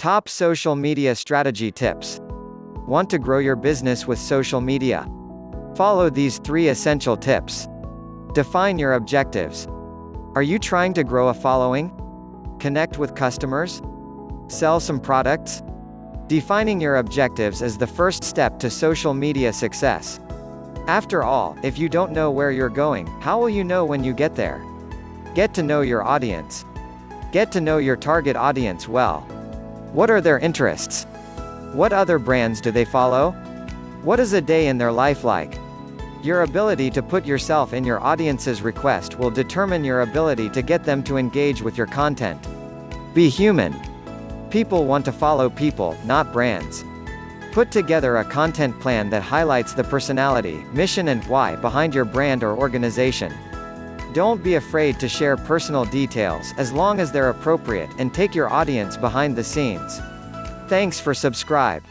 Top social media strategy tips. Want to grow your business with social media? Follow these 3 essential tips. Define your objectives. Are you trying to grow a following? Connect with customers? Sell some products? Defining your objectives is the first step to social media success. After all, if you don't know where you're going, how will you know when you get there? Get to know your audience. Get to know your target audience well. What are their interests? What other brands do they follow? What is a day in their life like? Your ability to put yourself in your audience's request will determine your ability to get them to engage with your content. Be human. People want to follow people, not brands. Put together a content plan that highlights the personality, mission and why behind your brand or organization. Don't be afraid to share personal details, as long as they're appropriate, and take your audience behind the scenes. Thanks for subscribe.